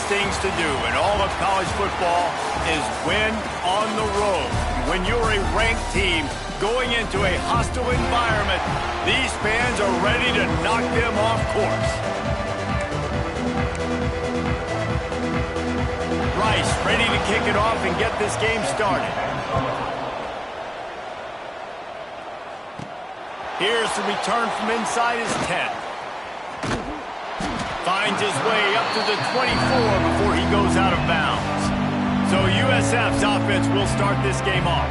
things to do in all of college football is win on the road. When you're a ranked team going into a hostile environment, these fans are ready to knock them off course. Rice ready to kick it off and get this game started. Here's the return from inside his 10. Finds his way up to the 24 before he goes out of bounds. So USF's offense will start this game off.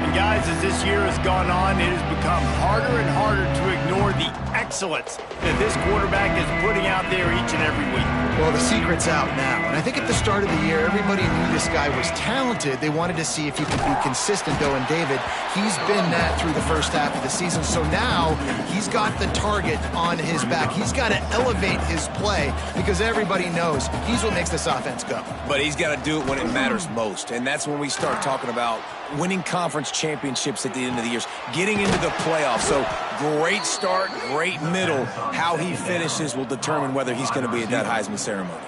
And guys, as this year has gone on, it has become harder and harder to ignore the excellence that this quarterback is putting out there each and every week. Well, the secret's out now. And I think at the start of the year, everybody knew this guy was talented. They wanted to see if he could be consistent, though, and David, he's been that through the first half of the season. So now he's got the target on his back. He's got to elevate his play because everybody knows he's what makes this offense go. But he's got to do it when it matters most. And that's when we start talking about winning conference championships at the end of the year, getting into the playoffs. So great start, great middle. How he finishes will determine whether he's going to be at that Heisman ceremony.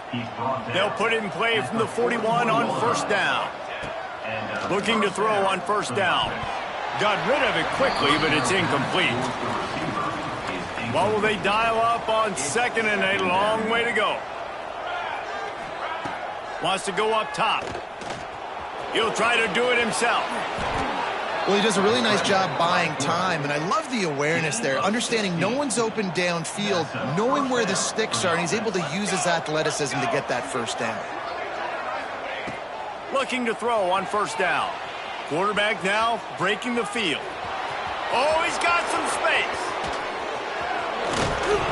They'll put it in play from the 41 on first down. Looking to throw on first down. Got rid of it quickly, but it's incomplete. What will they dial up on second and a long way to go? Wants to go up top. He'll try to do it himself. Well, he does a really nice job buying time, and I love the awareness there, understanding no one's open downfield, knowing where the sticks are, and he's able to use his athleticism to get that first down. Looking to throw on first down. Quarterback now breaking the field. Oh, he's got some space.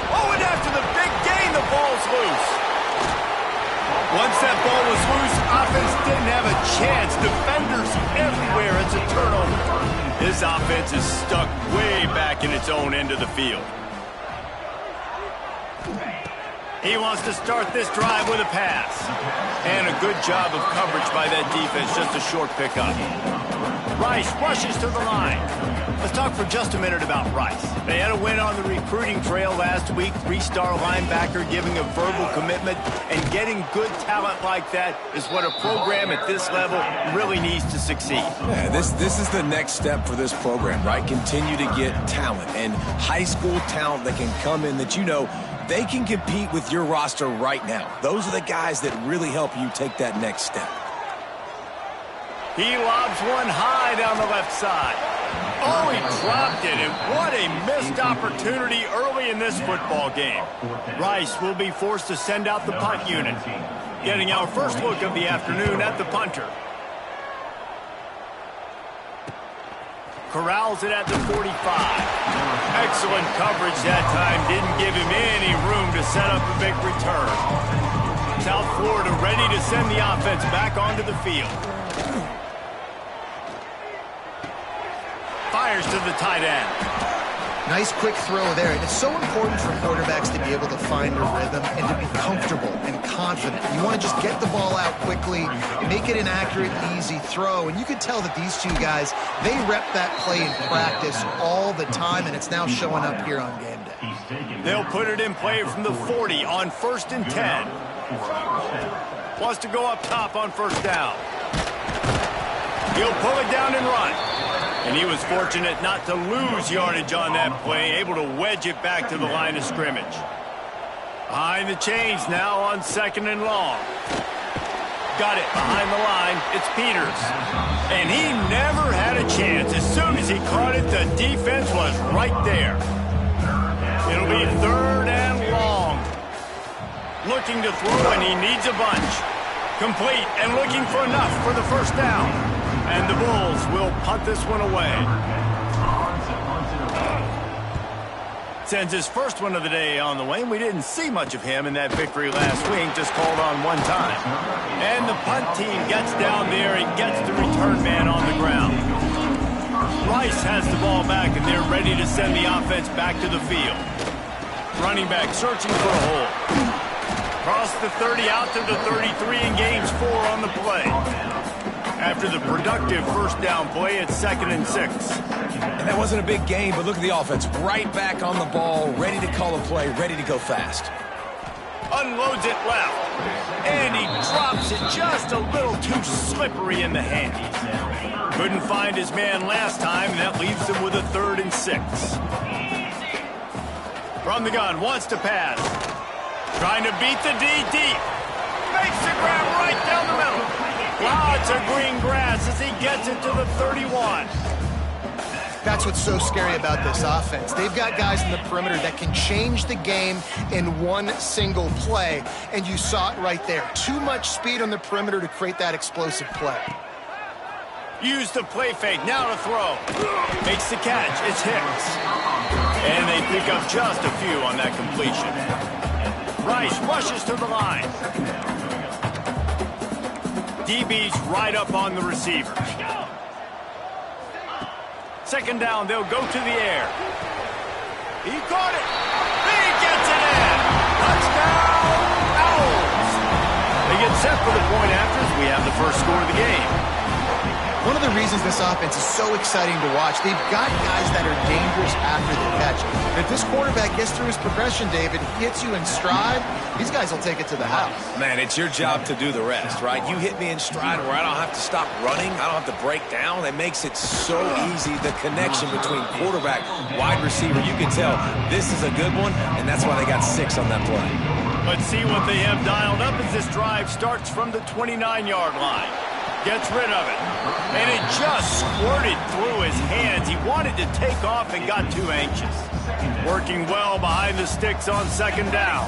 Oh, and after the big gain, the ball's loose. Once that ball was loose, offense didn't have a chance. Defenders everywhere. It's a turnover. This offense is stuck way back in its own end of the field. He wants to start this drive with a pass. And a good job of coverage by that defense. Just a short pickup. Rice rushes to the line. Let's talk for just a minute about Rice. They had a win on the recruiting trail last week. Three-star linebacker giving a verbal commitment. And getting good talent like that is what a program at this level really needs to succeed. Yeah, this is the next step for this program, right? Continue to get talent and high school talent that can come in that you know they can compete with your roster right now. Those are the guys that really help you take that next step. He lobs one high down the left side. Oh, he dropped it, and what a missed opportunity early in this football game. Rice will be forced to send out the punt unit. Getting our first look of the afternoon at the punter. Corrals it at the 45. Excellent coverage that time. Didn't give him any room to set up a big return. South Florida ready to send the offense back onto the field. Fires to the tight end. Nice quick throw there. And it's so important for quarterbacks to be able to find a rhythm and to be comfortable and confident. You want to just get the ball out quickly, make it an accurate, easy throw. And you could tell that these two guys, they rep that play in practice all the time, and it's now showing up here on game day. They'll put it in play from the 40 on 1st and 10. Wants to go up top on first down. He'll pull it down and run. And he was fortunate not to lose yardage on that play, able to wedge it back to the line of scrimmage. Behind the chains now on second and long. Got it behind the line. It's Peters. And he never had a chance. As soon as he caught it, the defense was right there. It'll be 3rd and long. Looking to throw, and he needs a bunch. Complete and looking for enough for the first down. And the Bulls will punt this one away. Sends his first one of the day on the way. We didn't see much of him in that victory last week, just called on one time. And the punt team gets down there and gets the return man on the ground. Rice has the ball back, and they're ready to send the offense back to the field. Running back searching for a hole. Across the 30 out to the 33 and gains 4 on the play. After the productive first down play, it's 2nd and 6. And that wasn't a big game, but look at the offense. Right back on the ball, ready to call a play, ready to go fast. Unloads it left. And he drops it just a little too slippery in the hand. Couldn't find his man last time, and that leaves him with a 3rd and 6. From the gun, wants to pass. Trying to beat the D deep. Makes the grab right down the middle. Lots of green grass as he gets it to the 31. That's what's so scary about this offense. They've got guys in the perimeter that can change the game in one single play, and you saw it right there. Too much speed on the perimeter to create that explosive play. Use the play fake, now to throw. Makes the catch, it's Hicks. And they pick up just a few on that completion. Rice rushes to the line. DB's right up on the receiver. 2nd down, they'll go to the air. He caught it. He gets it in. Touchdown, Owls. They get set for the point after as we have the first score of the game. One of the reasons this offense is so exciting to watch, they've got guys that are dangerous after the catch. And if this quarterback gets through his progression, David, hits you in stride, these guys will take it to the house. Man, it's your job to do the rest, right? You hit me in stride where I don't have to stop running. I don't have to break down. It makes it so easy, the connection between quarterback, wide receiver. You can tell this is a good one, and that's why they got 6 on that play. Let's see what they have dialed up as this drive starts from the 29-yard line. Gets rid of it. And it just squirted through his hands. He wanted to take off and got too anxious. Working well behind the sticks on 2nd down.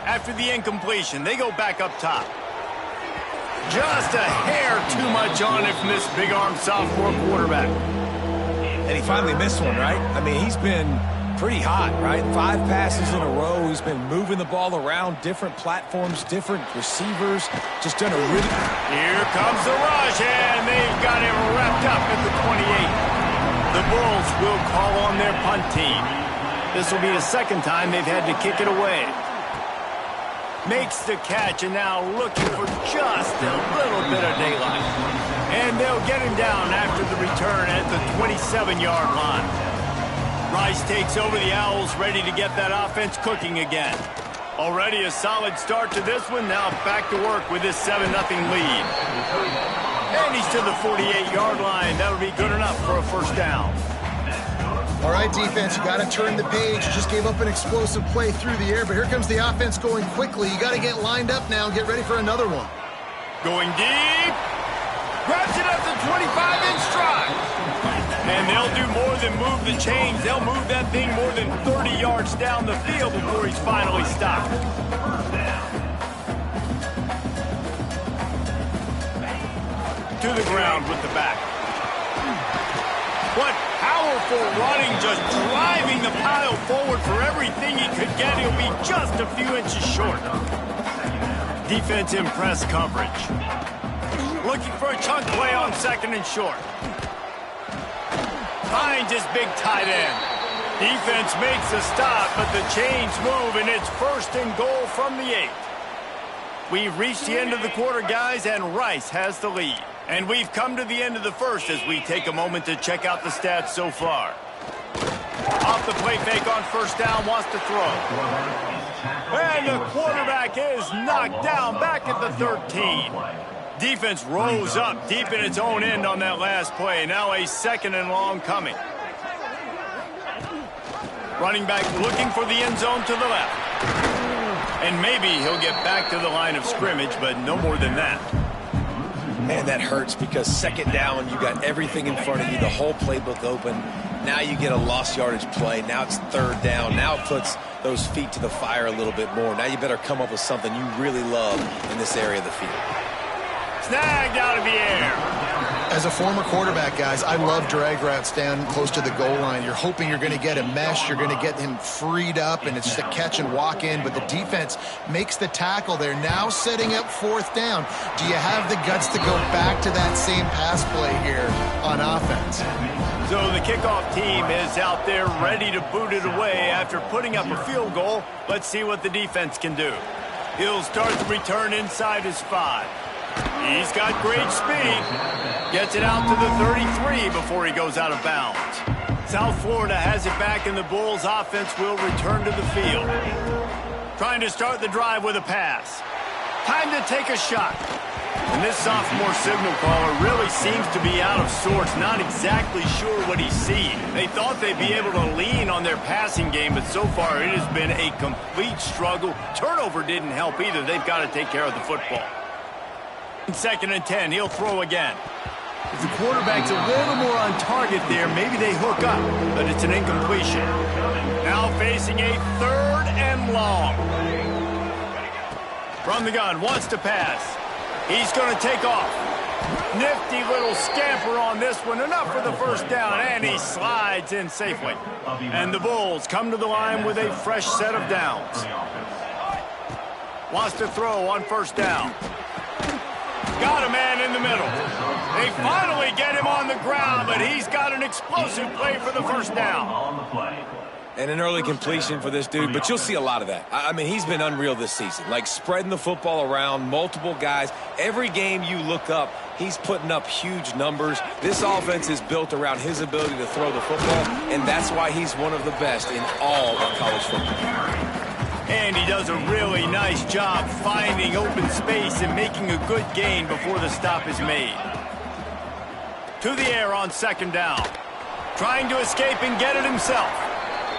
After the incompletion, they go back up top. Just a hair too much on it from this big-armed sophomore quarterback. And he finally missed one, right? I mean, he's been pretty hot, right? 5 passes in a row. He's been moving the ball around, different platforms, different receivers. Just done a really... Here comes the rush, and they've got him wrapped up at the 28. The Bulls will call on their punt team. This will be the 2nd time they've had to kick it away. Makes the catch, and now looking for just a little bit of daylight. And they'll get him down after the return at the 27-yard line. Rice takes over the Owls, ready to get that offense cooking again. Already a solid start to this one. Now back to work with this 7-0 lead. And he's to the 48-yard line. That'll be good enough for a 1st down. All right, defense, you got to turn the page. You just gave up an explosive play through the air, but here comes the offense going quickly. You got to get lined up now and get ready for another one. Going deep. Grabs it up to 25 in stride. And they'll do more than move the chains. They'll move that thing more than 30 yards down the field before he's finally stopped. To the ground with the back. What powerful running, just driving the pile forward for everything he could get. He'll be just a few inches short. Defense in press coverage. Looking for a chunk play on 2nd and short. Finds his big tight end. Defense makes a stop, but the chains move, and it's 1st and goal from the 8. We've reached the end of the quarter, guys, and Rice has the lead. And we've come to the end of the 1st as we take a moment to check out the stats so far. Off the play fake on 1st down, wants to throw. And the quarterback is knocked down back at the 13. Defense rose up deep in its own end on that last play. Now a 2nd and long coming. Running back looking for the end zone to the left. And maybe he'll get back to the line of scrimmage, but no more than that. Man, that hurts because 2nd down, you got everything in front of you, the whole playbook open. Now you get a lost yardage play. Now it's 3rd down. Now it puts those feet to the fire a little bit more. Now you better come up with something you really love in this area of the field. Snagged out of the air. As a former quarterback, guys, I love drag routes down close to the goal line. You're hoping you're going to get a mesh. You're going to get him freed up, and it's just a catch and walk in. But the defense makes the tackle. They're now setting up 4th down. Do you have the guts to go back to that same pass play here on offense? So the kickoff team is out there ready to boot it away after putting up a field goal. Let's see what the defense can do. He'll start the return inside his 5. He's got great speed. Gets it out to the 33 before he goes out of bounds. South Florida has it back, and the Bulls offense will return to the field. Trying to start the drive with a pass. Time to take a shot. And this sophomore signal caller really seems to be out of sorts, not exactly sure what he's seeing. They thought they'd be able to lean on their passing game, but so far it has been a complete struggle. Turnover didn't help either. They've got to take care of the football. 2nd and 10, he'll throw again. If the quarterback's a little more on target there, maybe they hook up, but it's an incompletion. Now facing a 3rd and long. From the gun, wants to pass. He's going to take off. Nifty little scamper on this one. Enough for the first down, and he slides in safely. And the Bulls come to the line with a fresh set of downs. Wants to throw on 1st down. Got a man in the middle. They finally get him on the ground, but he's got an explosive play for the 1st down. And an early completion for this dude, but you'll see a lot of that. I mean, he's been unreal this season, like spreading the football around, multiple guys. Every game you look up, he's putting up huge numbers. This offense is built around his ability to throw the football, and that's why he's one of the best in all of college football. And he does a really nice job finding open space and making a good gain before the stop is made. To the air on 2nd down. Trying to escape and get it himself.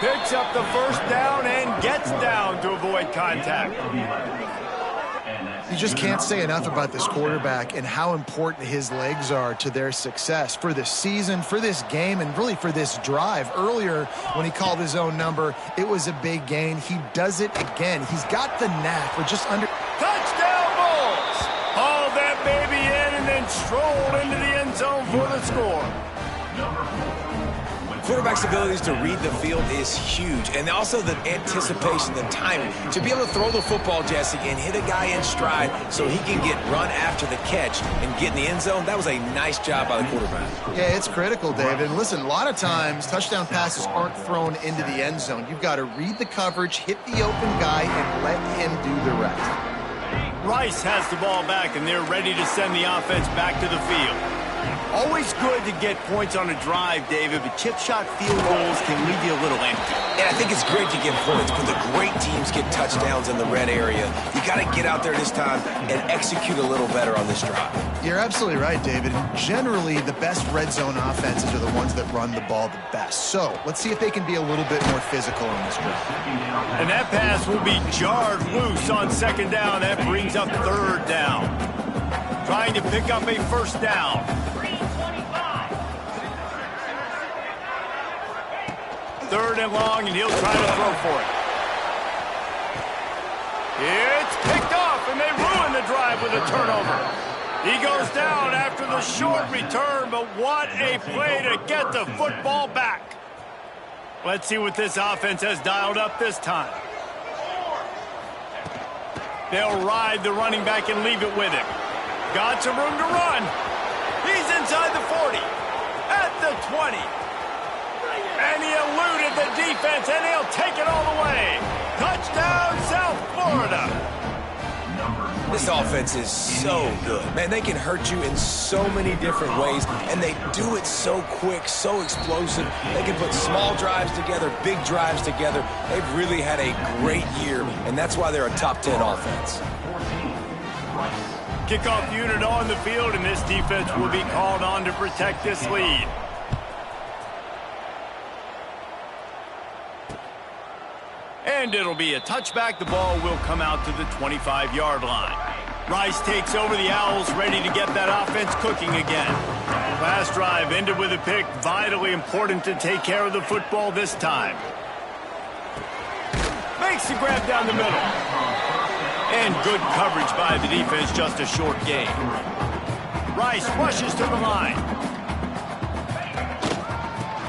Picks up the 1st down and gets down to avoid contact. You just can't say enough about this quarterback and how important his legs are to their success for this season, for this game, and really for this drive. Earlier, when he called his own number, it was a big gain. He does it again. He's got the knack. We're just under... Touchdown Bulls! Hauled that baby in and then strolled into the end zone for the score. Quarterback's abilities to read the field is huge, and also the anticipation, the timing. To be able to throw the football, Jesse, and hit a guy in stride so he can get run after the catch and get in the end zone, that was a nice job by the quarterback. Yeah, it's critical, David. Listen, a lot of times touchdown passes aren't thrown into the end zone. You've got to read the coverage, hit the open guy, and let him do the rest. Rice has the ball back, and they're ready to send the offense back to the field. Always good to get points on a drive, David, but chip shot field goals can leave you a little empty. And I think it's great to get points, but the great teams get touchdowns in the red area. You got to get out there this time and execute a little better on this drive. You're absolutely right, David. Generally, the best red zone offenses are the ones that run the ball the best. So let's see if they can be a little bit more physical in this drive. And that pass will be jarred loose on 2nd down. That brings up 3rd down. Trying to pick up a 1st down. 3rd and long, and he'll try to throw for it. It's picked off, and they ruin the drive with a turnover. He goes down after the short return, but what a play to get the football back. Let's see what this offense has dialed up this time. They'll ride the running back and leave it with him. Got some room to run. He's inside the 40, at the 20. And he eluded the defense, and he'll take it all the way. Touchdown, South Florida. This offense is so good. Man, they can hurt you in so many different ways, and they do it so quick, so explosive. They can put small drives together, big drives together. They've really had a great year, and that's why they're a top 10 offense. Kickoff unit on the field, and this defense will be called on to protect this lead. And it'll be a touchback. The ball will come out to the 25-yard line. Rice takes over the Owls, ready to get that offense cooking again. Last drive ended with a pick. Vitally important to take care of the football this time. Makes the grab down the middle. And good coverage by the defense, just a short gain. Rice rushes to the line.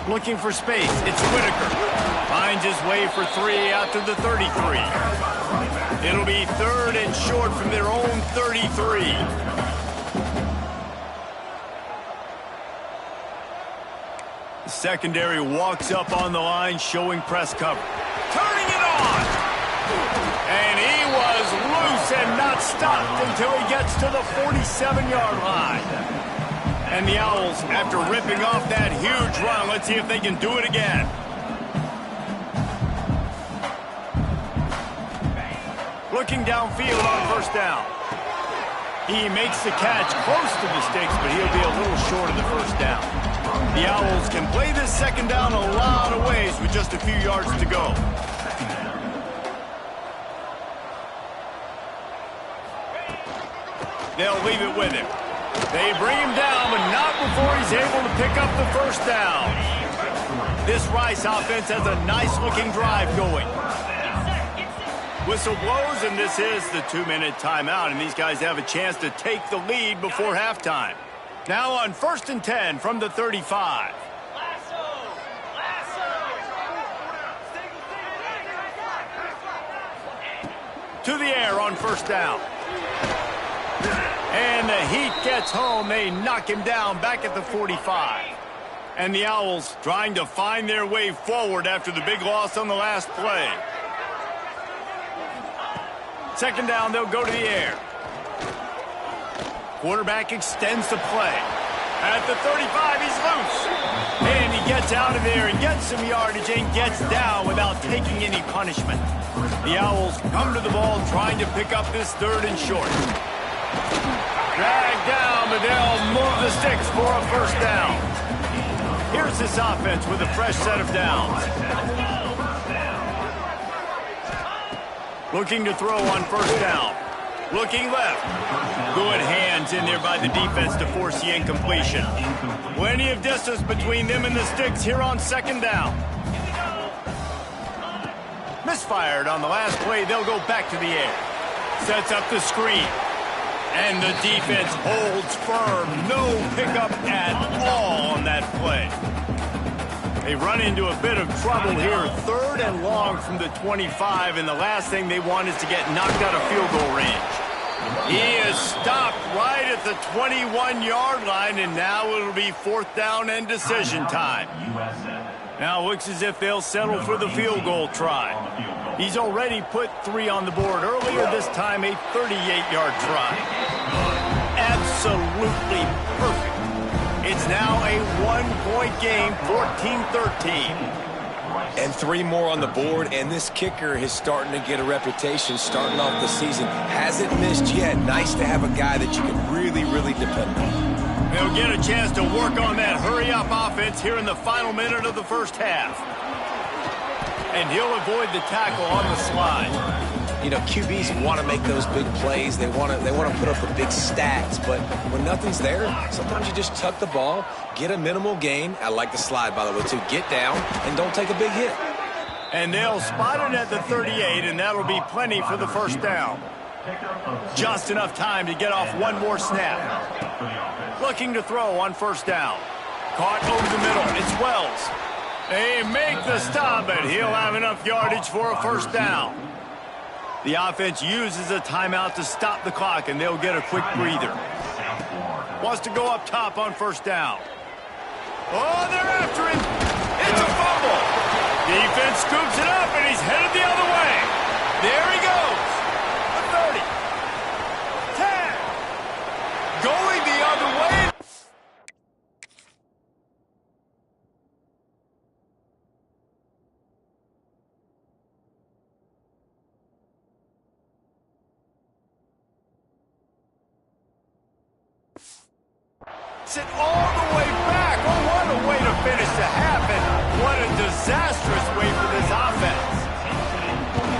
Looking for space. It's Whitaker. Finds his way for 3 out to the 33. It'll be 3rd and short from their own 33. The secondary walks up on the line, showing press cover. Turning it on! And he was loose and not stopped until he gets to the 47-yard line. And the Owls, after ripping off that huge run, let's see if they can do it again. looking downfield on first down. He makes the catch close to the sticks, but he'll be a little short of the first down. The Owls can play this second down a lot of ways with just a few yards to go. They'll leave it with him. They bring him down, but not before he's able to pick up the first down. This Rice offense has a nice-looking drive going. Whistle blows, and this is the 2-minute timeout, and these guys have a chance to take the lead before halftime. Now on 1st and 10 from the 35. To the air on first down. And the Heat gets home. They knock him down back at the 45. And the Owls trying to find their way forward after the big loss on the last play. Second down, they'll go to the air. Quarterback extends the play. At the 35, he's loose. And he gets out of there and gets some yardage and gets down without taking any punishment. The Owls come to the ball trying to pick up this 3rd and short. Dragged down, but they'll move the sticks for a first down. Here's this offense with a fresh set of downs. Looking to throw on first down. Looking left. Good hands in there by the defense to force the incompletion. Plenty of distance between them and the sticks here on second down. Misfired on the last play. They'll go back to the air. Sets up the screen. And the defense holds firm. No pickup at all on that play. They run into a bit of trouble here. 3rd and long from the 25, and the last thing they want is to get knocked out of field goal range. He is stopped right at the 21-yard line, and now it'll be 4th down and decision time. Now it looks as if they'll settle for the field goal try. He's already put 3 on the board earlier, this time a 38-yard try. Absolutely perfect. It's now a 1-point game, 14-13. And 3 more on the board, and this kicker is starting to get a reputation starting off the season. Hasn't missed yet. Nice to have a guy that you can really, really depend on. They'll get a chance to work on that hurry-up offense here in the final minute of the first half. And he'll avoid the tackle on the slide. You know, QBs want to make those big plays. They want to put up the big stats. But when nothing's there, sometimes you just tuck the ball, get a minimal gain. I like the slide, by the way, too. Get down and don't take a big hit. And they'll spot it at the 38, and that'll be plenty for the first down. Just enough time to get off one more snap. Looking to throw on first down. Caught over the middle. It's Wells. They make the stop, but he'll have enough yardage for a first down. The offense uses a timeout to stop the clock, and they'll get a quick breather. Wants to go up top on first down. Oh, they're after him. It's a fumble. Defense scoops it up, and he's headed the other way. There he goes. The 30. 10. Going the other way. It all the way back. Oh, what a way to finish the half, and what a disastrous way for this offense.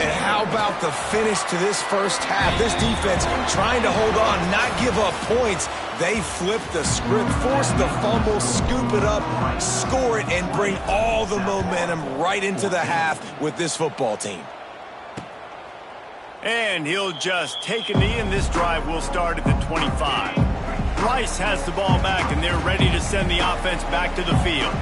And how about the finish to this first half? This defense trying to hold on, not give up points. They flip the script, force the fumble, scoop it up, score it, and bring all the momentum right into the half with this football team. And he'll just take a knee, and this drive will start at the 25. Rice has the ball back, and they're ready to send the offense back to the field.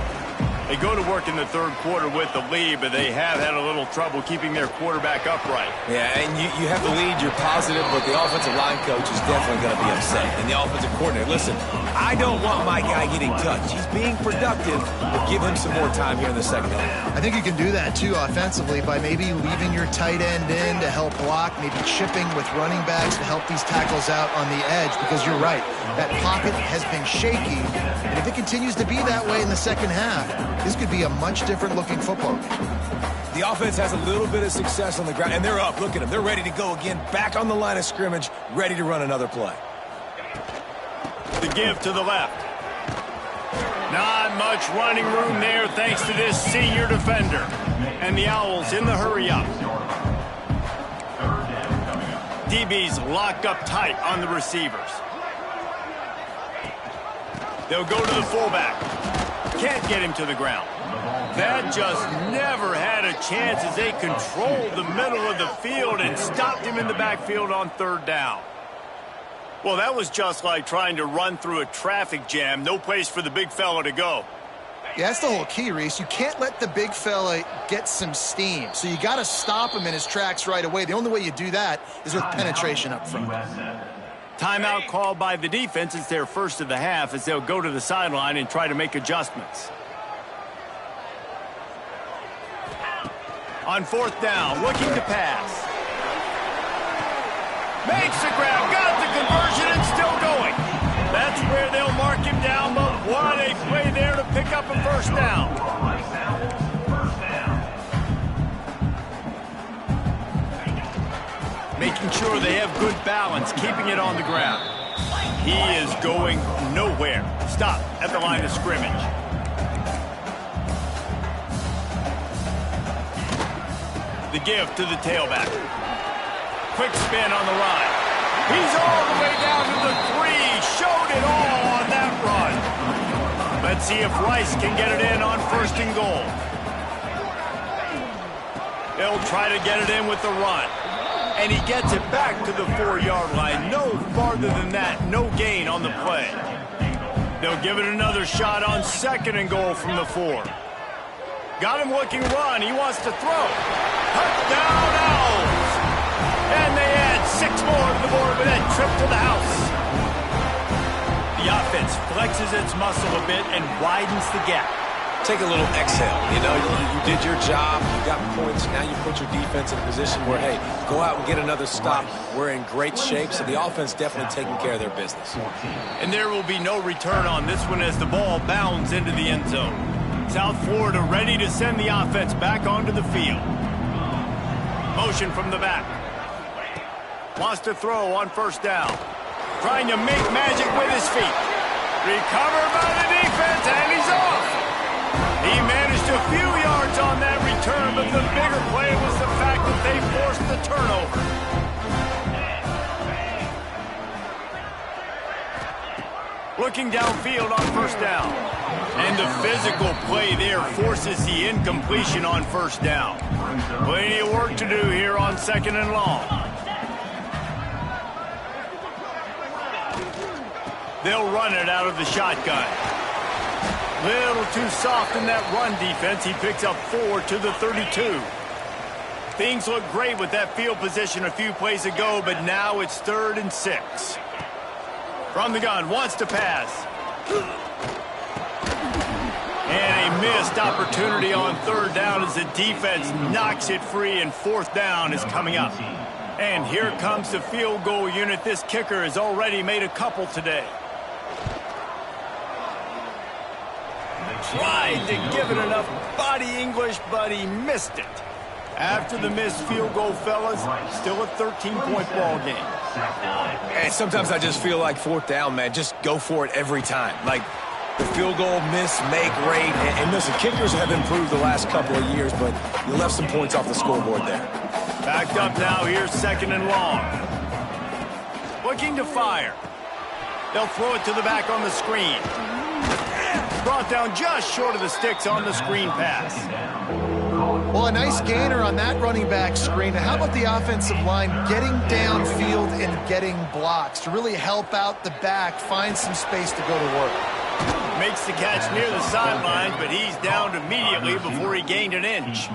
They go to work in the third quarter with the lead, but they have had a little trouble keeping their quarterback upright. Yeah, and you have the lead, you're positive, but the offensive line coach is definitely going to be upset. And the offensive coordinator, listen, I don't want my guy getting touched. He's being productive, but give him some more time here in the second half. I think you can do that, too, offensively, by maybe leaving your tight end in to help block, maybe chipping with running backs to help these tackles out on the edge, because you're right, that pocket has been shaky, and if it continues to be that way in the second half, this could be a much different looking football game. The offense has a little bit of success on the ground, and they're up. Look at them. They're ready to go again, back on the line of scrimmage, ready to run another play. The give to the left. Not much running room there thanks to this senior defender. And the Owls in the hurry up. DB's locked up tight on the receivers. They'll go to the fullback. Can't get him to the ground. That just never had a chance as they controlled the middle of the field and stopped him in the backfield on third down. Well, that was just like trying to run through a traffic jam. No place for the big fella to go. Yeah, that's the whole key, Reese. You can't let the big fella get some steam. So you got to stop him in his tracks right away. The only way you do that is with penetration up front. Timeout called by the defense. It's their first of the half as they'll go to the sideline and try to make adjustments. On fourth down, looking to pass. Makes the grab, got the conversion, and still going. That's where they'll mark him down, but what a play there to pick up a first down. Making sure they have good balance, keeping it on the ground. He is going nowhere. Stop at the line of scrimmage. The give to the tailback. Quick spin on the run. He's all the way down to the 3. Showed it all on that run. Let's see if Rice can get it in on first and goal. They'll try to get it in with the run. And he gets it back to the 4-yard line. No farther than that. No gain on the play. They'll give it another shot on second and goal from the 4. Got him looking run. He wants to throw. Touchdown Owls. And they add 6 more to the board with that trip to the house. The offense flexes its muscle a bit and widens the gap. Take a little exhale. You know, you did your job. You got points. Now you put your defense in a position where, hey, go out and get another stop. We're in great shape, so the offense definitely taking care of their business. And there will be no return on this one as the ball bounds into the end zone. South Florida ready to send the offense back onto the field. Motion from the back. Wants to throw on first down. Trying to make magic with his feet. Recovered by the defense, and he's off. He managed a few yards on that return, but the bigger play was the fact that they forced the turnover. Looking downfield on first down. And the physical play there forces the incompletion on first down. Plenty of work to do here on second and long. They'll run it out of the shotgun. Little too soft in that run defense. He picks up 4 to the 32. Things look great with that field position a few plays ago, but now it's 3rd and 6. From the gun, wants to pass. And a missed opportunity on third down as the defense knocks it free, and fourth down is coming up. And here comes the field goal unit. This kicker has already made a couple today. Tried to give it enough body English, but he missed it. After the missed field goal, fellas, still a 13-point ball game. And sometimes I just feel like fourth down, man, just go for it every time. Like the field goal miss, make rate. And listen, kickers have improved the last couple of years, but you left some points off the scoreboard there. Backed up now, here's second and long. Looking to fire. They'll throw it to the back on the screen. Brought down just short of the sticks on the screen pass. Well, a nice gainer on that running back screen. Now, how about the offensive line getting downfield and getting blocks to really help out the back, find some space to go to work? Makes the catch near the sidelines, but he's downed immediately before he gained an inch.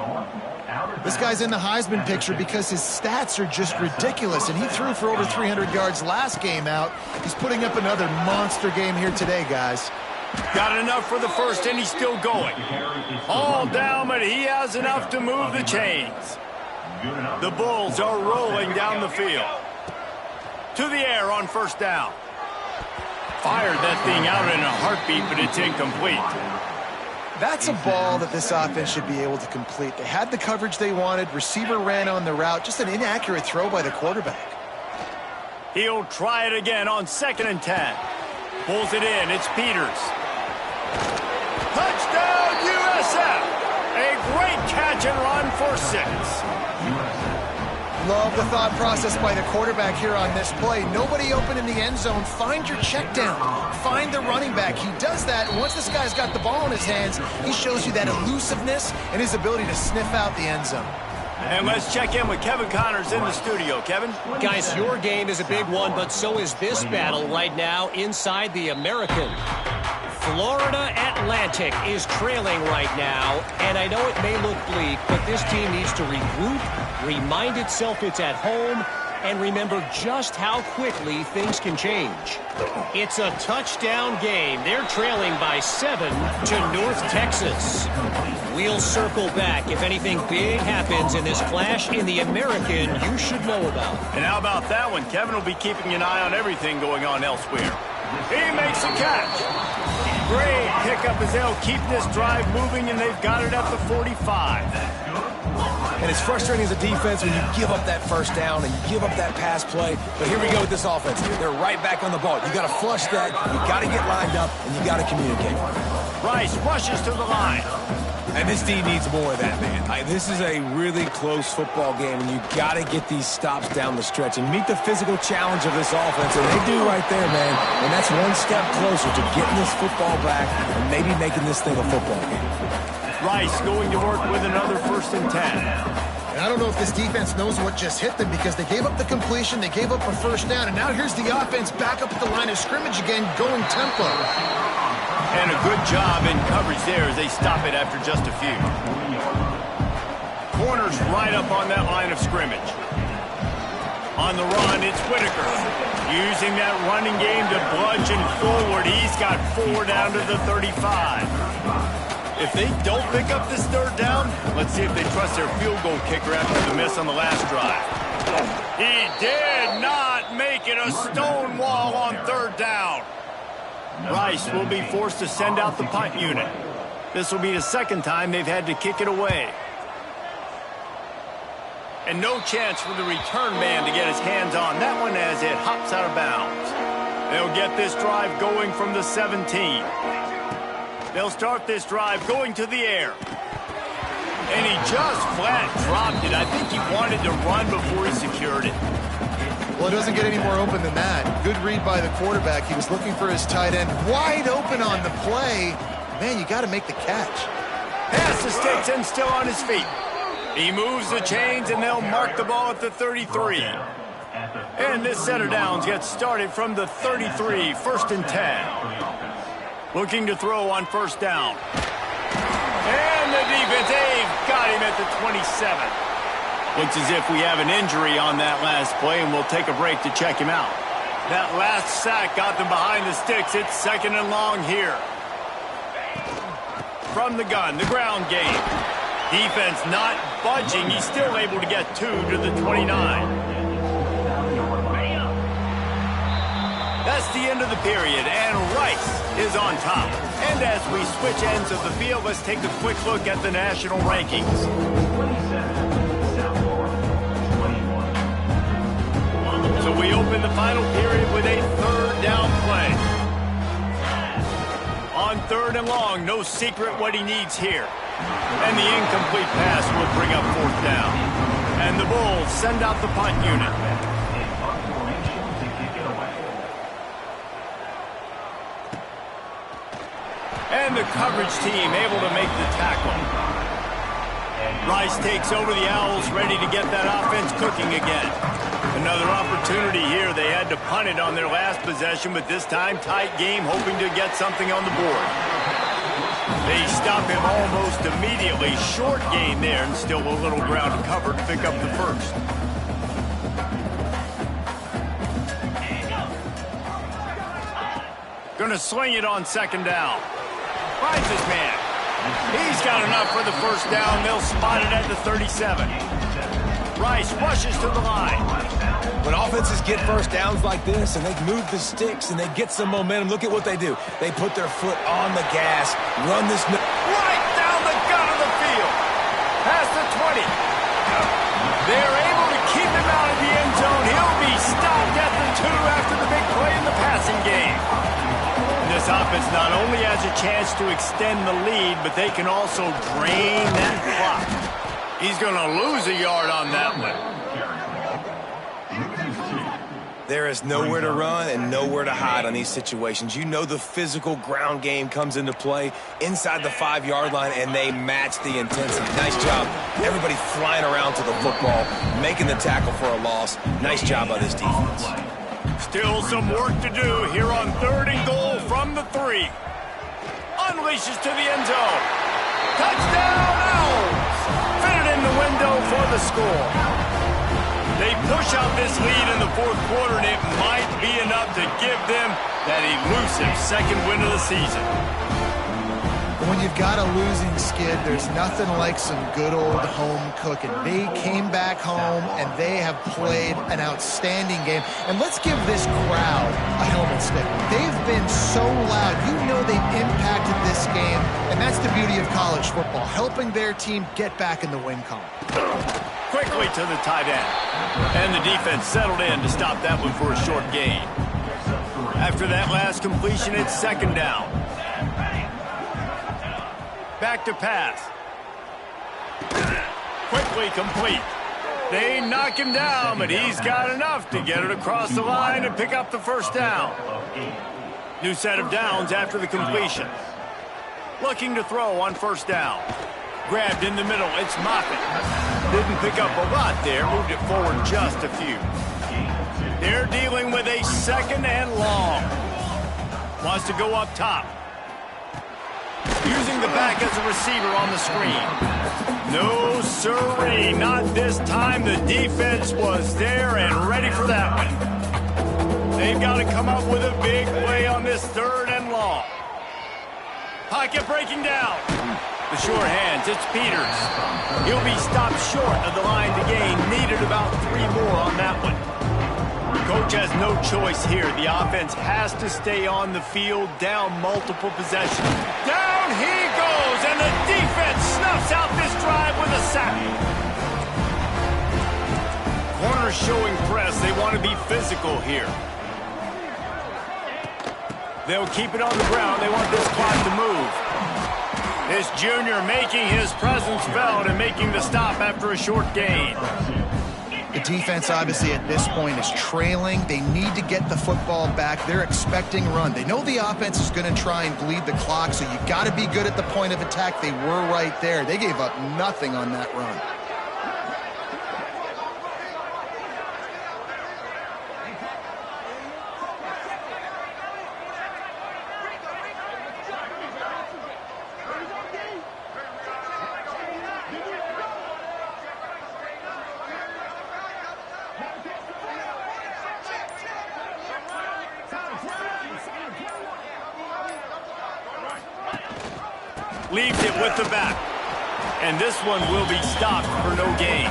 This guy's in the Heisman picture because his stats are just ridiculous, and he threw for over 300 yards last game out. He's putting up another monster game here today, guys. Got enough for the first, and he's still going. All down, but he has enough to move the chains. The Bulls are rolling down the field. To the air on first down. Fired that thing out in a heartbeat, but it's incomplete. That's a ball that this offense should be able to complete. They had the coverage they wanted. Receiver ran on the route. Just an inaccurate throw by the quarterback. He'll try it again on 2nd and 10. Pulls it in. It's Peters. Touchdown, USF! A great catch and run for 6. Love the thought process by the quarterback here on this play. Nobody open in the end zone. Find your check down. Find the running back. He does that, and once this guy's got the ball in his hands, he shows you that elusiveness and his ability to sniff out the end zone. And let's check in with Kevin Connors in the studio. Kevin? Guys, your game is a big one, but so is this battle right now inside the American. Florida Atlantic is trailing right now, and I know it may look bleak, but this team needs to regroup, remind itself it's at home, and remember just how quickly things can change. It's a touchdown game. They're trailing by 7 to North Texas. We'll circle back if anything big happens in this clash in the American you should know about. And how about that one? Kevin will be keeping an eye on everything going on elsewhere. He makes a catch. Great pickup as they'll keep this drive moving, and they've got it at the 45. And it's frustrating as a defense when you give up that first down and you give up that pass play. But here we go with this offense. They're right back on the ball. You got to flush that. You got to get lined up, and you got to communicate. Rice rushes to the line. And this team needs more of that, man. This is a really close football game, and you got to get these stops down the stretch and meet the physical challenge of this offense, and they do right there, man. And that's one step closer to getting this football back and maybe making this thing a football game. Rice going to work with another 1st and 10. And I don't know if this defense knows what just hit them because they gave up the completion, they gave up a first down, and now here's the offense back up at the line of scrimmage again, going tempo. And a good job in coverage there as they stop it after just a few. Corners right up on that line of scrimmage. On the run, it's Whitaker. Using that running game to bludgeon forward. He's got 4 down to the 35. If they don't pick up this 3rd down, let's see if they trust their field goal kicker after the miss on the last drive. He did not make it a stone wall on 3rd down. Rice will be forced to send out the punt unit. This will be the 2nd time they've had to kick it away. And no chance for the return man to get his hands on that one as it hops out of bounds. They'll get this drive going from the 17. They'll start this drive going to the air. And he just flat dropped it. I think he wanted to run before he secured it. Well, it doesn't get any more open than that. Good read by the quarterback. He was looking for his tight end. Wide open on the play. Man, you got to make the catch. Pass to Sticks and still on his feet. He moves the chains, and they'll mark the ball at the 33. And this set of downs gets started from the 33, 1st and 10. Looking to throw on 1st down. And the defense, they've got him at the 27. Looks as if we have an injury on that last play, and we'll take a break to check him out. That last sack got them behind the sticks. It's 2nd and long here. From the gun, the ground game. Defense not budging. He's still able to get 2 to the 29. That's the end of the period, and Rice is on top. And as we switch ends of the field, let's take a quick look at the national rankings. So we open the final period with a 3rd down play. On 3rd and long, no secret what he needs here. And the incomplete pass will bring up 4th down. And the Bulls send out the punt unit. And the coverage team able to make the tackle. Rice takes over the Owls, ready to get that offense cooking again. Another opportunity here. They had to punt it on their last possession, but this time tight game, hoping to get something on the board. They stop him almost immediately. Short gain there, and still a little ground to cover to pick up the 1st. Gonna swing it on 2nd down. Finds his man. He's got enough for the 1st down. They'll spot it at the 37. Rice rushes to the line. When offenses get 1st downs like this and they move the sticks and they get some momentum, look at what they do. They put their foot on the gas, run this. right down the gut of the field. Past the 20. They're able to keep him out of the end zone. He'll be stopped at the 2 after the big play in the passing game. This offense not only has a chance to extend the lead, but they can also drain that clock. He's going to lose a yard on that one. There is nowhere to run and nowhere to hide on these situations. You know the physical ground game comes into play inside the 5-yard line, and they match the intensity. Nice job. Everybody flying around to the football, making the tackle for a loss. Nice job by this defense. Still some work to do here on 3rd and goal from the 3. Unleashes to the end zone. Touchdown, Owls! Fitted in the window for the score. They push out this lead in the 4th quarter, and it might be enough to give them that elusive 2nd win of the season. When you've got a losing skid, there's nothing like some good old home cooking. They came back home, and they have played an outstanding game. And let's give this crowd a helmet stick. They've been so loud. You know they've impacted this game, and that's the beauty of college football, helping their team get back in the win column. Quickly to the tight end. And the defense settled in to stop that one for a short gain. After that last completion, it's 2nd down. Back to pass. Quickly complete. They knock him down, but he's got enough to get it across the line and pick up the 1st down. New set of downs after the completion. Looking to throw on 1st down. Grabbed in the middle. It's Moffitt. Didn't pick up a lot there. Moved it forward just a few. They're dealing with a 2nd and long. Wants to go up top. Using the back as a receiver on the screen. No siree, not this time. The defense was there and ready for that one. They've got to come up with a big play on this 3rd and long. Pocket breaking down. The short hands, it's Peters. He'll be stopped short of the line to gain. Needed about 3 more on that one. Coach has no choice here. The offense has to stay on the field, down multiple possessions. Down he goes, and the defense snuffs out this drive with a sack. Corners showing press. They want to be physical here. They'll keep it on the ground. They want this clock to move. This junior making his presence felt and making the stop after a short gain. The defense, obviously, at this point is trailing. They need to get the football back. They're expecting run. They know the offense is going to try and bleed the clock, so you got to be good at the point of attack. They were right there. They gave up nothing on that run. Leaves it with the back. And this one will be stopped for no gain.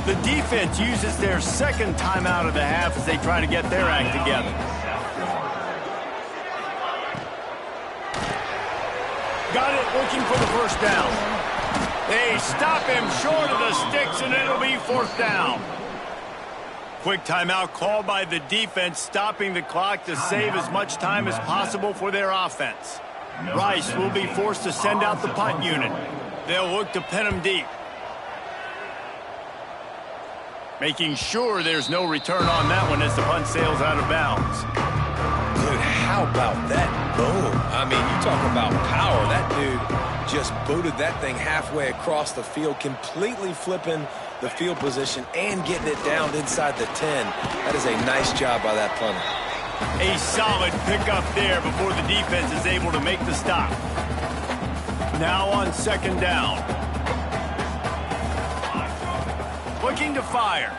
The defense uses their 2nd timeout of the half as they try to get their act together. Got it, looking for the 1st down. They stop him short of the sticks, and it'll be 4th down. Quick timeout called by the defense, stopping the clock to save as much time as possible for their offense. Rice will be forced to send out the punt unit. They'll look to pin him deep. Making sure there's no return on that one as the punt sails out of bounds. Dude, how about that boom? I mean, you talk about power. That dude just booted that thing halfway across the field, completely flipping the field position and getting it down inside the 10. That is a nice job by that punter. A solid pickup there before the defense is able to make the stop. Now on 2nd down. Looking to fire.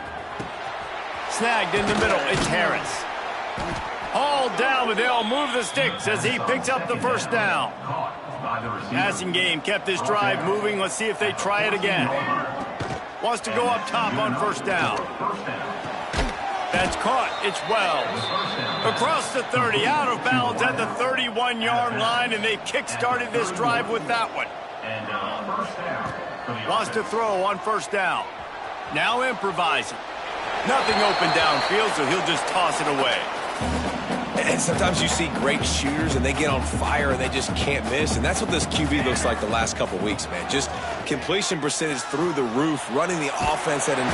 Snagged in the middle. It's Harris. Hauled down, but they'll move the sticks as he picks up the 1st down. Passing game kept this drive moving. Let's see if they try it again. Wants to go up top on 1st down. That's caught. It's Wells. Across the 30, out of bounds at the 31-yard line, and they kick-started this drive with that one. Wants to throw on first down. Now improvising. Nothing open downfield, so he'll just toss it away. And sometimes you see great shooters, and they get on fire, and they just can't miss. And that's what this QB looks like the last couple weeks, man. Just completion percentage through the roof, running the offense at an...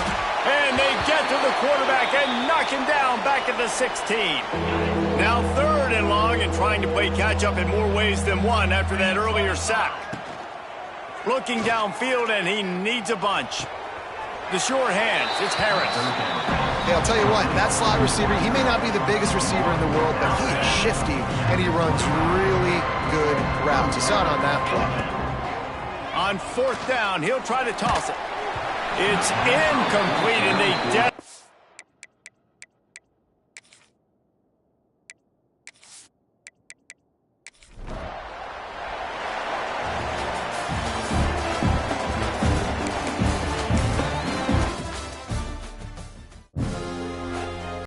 And they get to the quarterback and knock him down back at the 16. Now 3rd and long, and trying to play catch-up in more ways than one after that earlier sack. Looking downfield, and he needs a bunch. The sure hands, it's Harris. Hey, I'll tell you what, that slot receiver, he may not be the biggest receiver in the world, but he is shifty, and he runs really good routes. You saw it on that play. On 4th down, he'll try to toss it. It's incomplete, and they